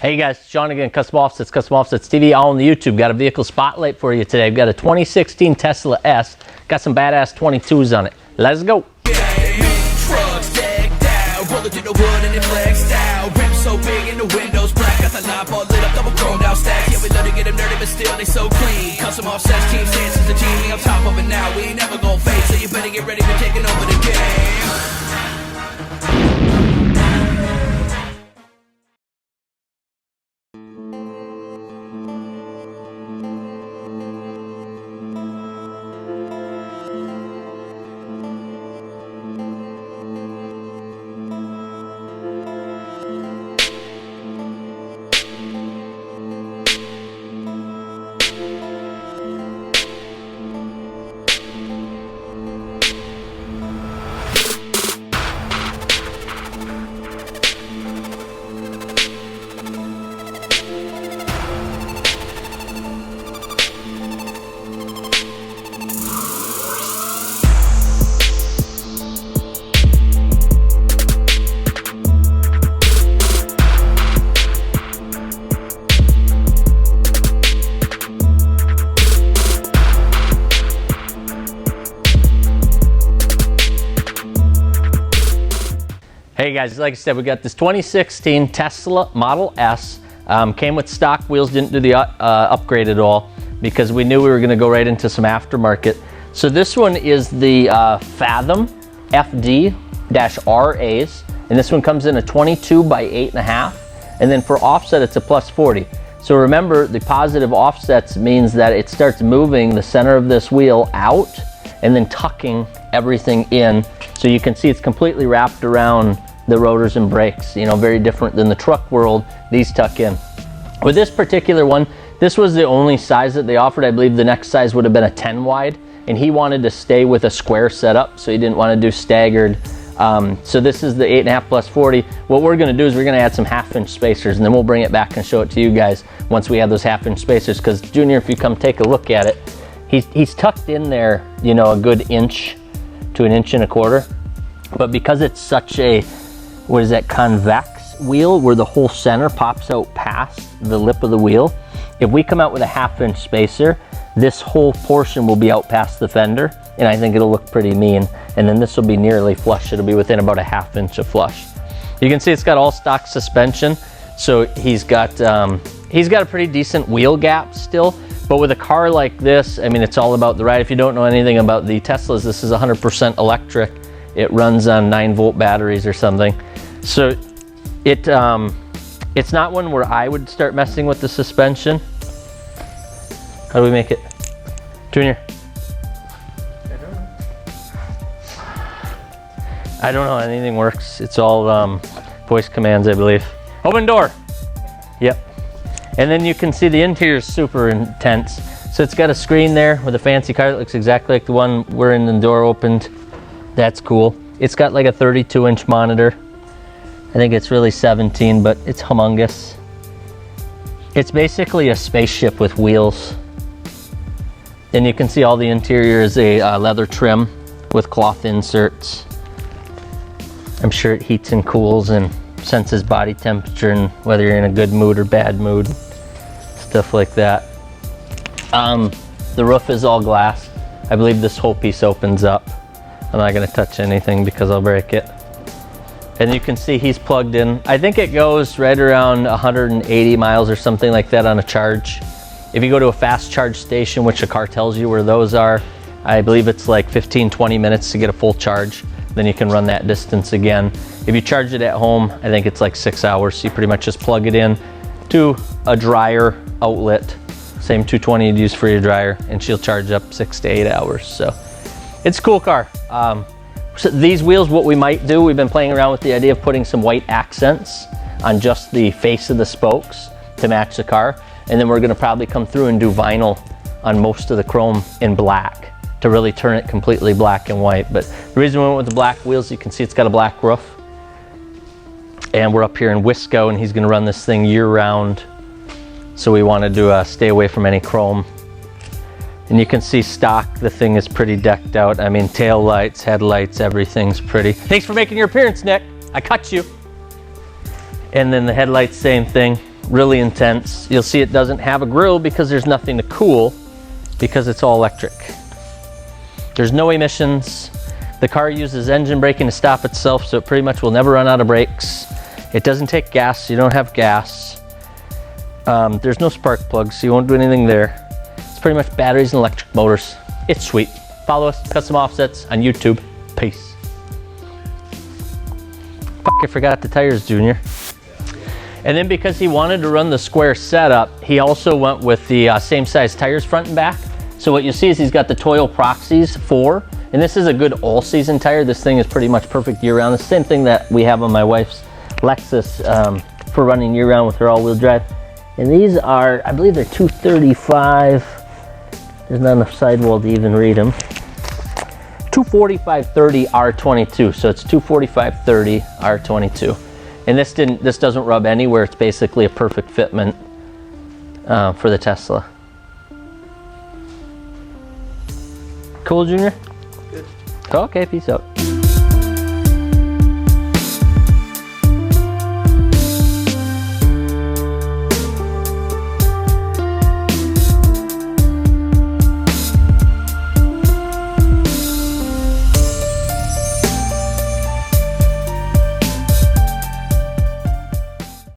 Hey guys, Sean again, Custom Offsets TV, all on the YouTube. Got a vehicle spotlight for you today. I've got a 2016 Tesla S. Got some badass 22s on it. Let's go. Trucks decked out, rolling through the wood and it flexed out. Rims so big and the windows black. Got the knob all lit up, double chromed out stacks. Yeah, we love to get them dirty, but still they so clean. Custom Offsets team stands the team. We on top of it now, we ain't never gonna fade. So you better get ready for taking over the game. Hey guys, like I said, we got this 2016 Tesla Model S. Came with stock wheels, didn't do the upgrade at all because we knew we were going to go right into some aftermarket. So this one is the Fathom FD-RAs, and this one comes in a 22 by 8.5, and then for offset it's a plus 40. So remember, the positive offsets means that it starts moving the center of this wheel out and then tucking everything in. So you can see it's completely wrapped around the rotors and brakes, you know, very different than the truck world. These tuck in. With this particular one, this was the only size that they offered. I believe the next size would have been a 10 wide, and he wanted to stay with a square setup, so he didn't want to do staggered. So this is the 8.5 plus 40. What we're going to do is we're going to add some 1/2 inch spacers, and then we'll bring it back and show it to you guys once we add those 1/2 inch spacers, because Junior, if you come take a look at it, he's tucked in there, you know, a good inch to 1.25 inches. But because it's such a, what is that, convex wheel where the whole center pops out past the lip of the wheel, if we come out with a 1/2 inch spacer, this whole portion will be out past the fender, and I think it'll look pretty mean. And then this will be nearly flush. It'll be within about a 1/2 inch of flush. You can see it's got all stock suspension, so he's got a pretty decent wheel gap still. But with a car like this, I mean, it's all about the ride. If you don't know anything about the Teslas, this is 100% electric. It runs on 9-volt batteries or something. So it's not one where I would start messing with the suspension. How do we make it? Junior? I don't know, anything works. It's all voice commands, I believe. Open door. Yep. And then you can see the interior is super intense. So it's got a screen there with a fancy car that looks exactly like the one we're in, the door opened. That's cool. It's got like a 32-inch monitor. I think it's really 17, but it's humongous. It's basically a spaceship with wheels. And you can see all the interior is a leather trim with cloth inserts. I'm sure it heats and cools and senses body temperature and whether you're in a good mood or bad mood. Stuff like that. The roof is all glass. I believe this whole piece opens up. I'm not going to touch anything because I'll break it. And you can see he's plugged in. I think it goes right around 180 miles or something like that on a charge. If you go to a fast charge station, which the car tells you where those are, I believe it's like 15-20 minutes to get a full charge. Then you can run that distance again. If you charge it at home, I think it's like 6 hours. So you pretty much just plug it in to a dryer outlet. Same 220 you'd use for your dryer, and she'll charge up 6 to 8 hours. So it's a cool car. So these wheels, what we might do, we've been playing around with the idea of putting some white accents on just the face of the spokes to match the car. And then we're gonna probably come through and do vinyl on most of the chrome in black to really turn it completely black and white. But the reason we went with the black wheels, you can see it's got a black roof. And we're up here in Wisco, and he's gonna run this thing year round. So we wanted to stay away from any chrome. And you can see stock, the thing is pretty decked out. I mean, tail lights, headlights, everything's pretty. Thanks for making your appearance, Nick. I cut you. And then the headlights, same thing. really intense. You'll see it doesn't have a grill because there's nothing to cool, because it's all electric. There's no emissions. The car uses engine braking to stop itself, so it pretty much will never run out of brakes. It doesn't take gas, so you don't have gas. There's no spark plugs, so you won't do anything there. It's pretty much batteries and electric motors. It's sweet. Follow us, Custom Offsets on YouTube. Peace. Fuck, I forgot the tires, Junior. And then because he wanted to run the square setup, he also went with the same size tires front and back. So what you see is he's got the Toyo Proxes 4, and this is a good all-season tire. This thing is pretty much perfect year-round. The same thing that we have on my wife's Lexus for running year-round with her all-wheel drive. And these are, I believe they're 235. There's not enough sidewall to even read them. 245/30 R22, so it's 245/30 R22. And this doesn't rub anywhere. It's basically a perfect fitment for the Tesla. Cool, Junior? Good. Okay, peace out.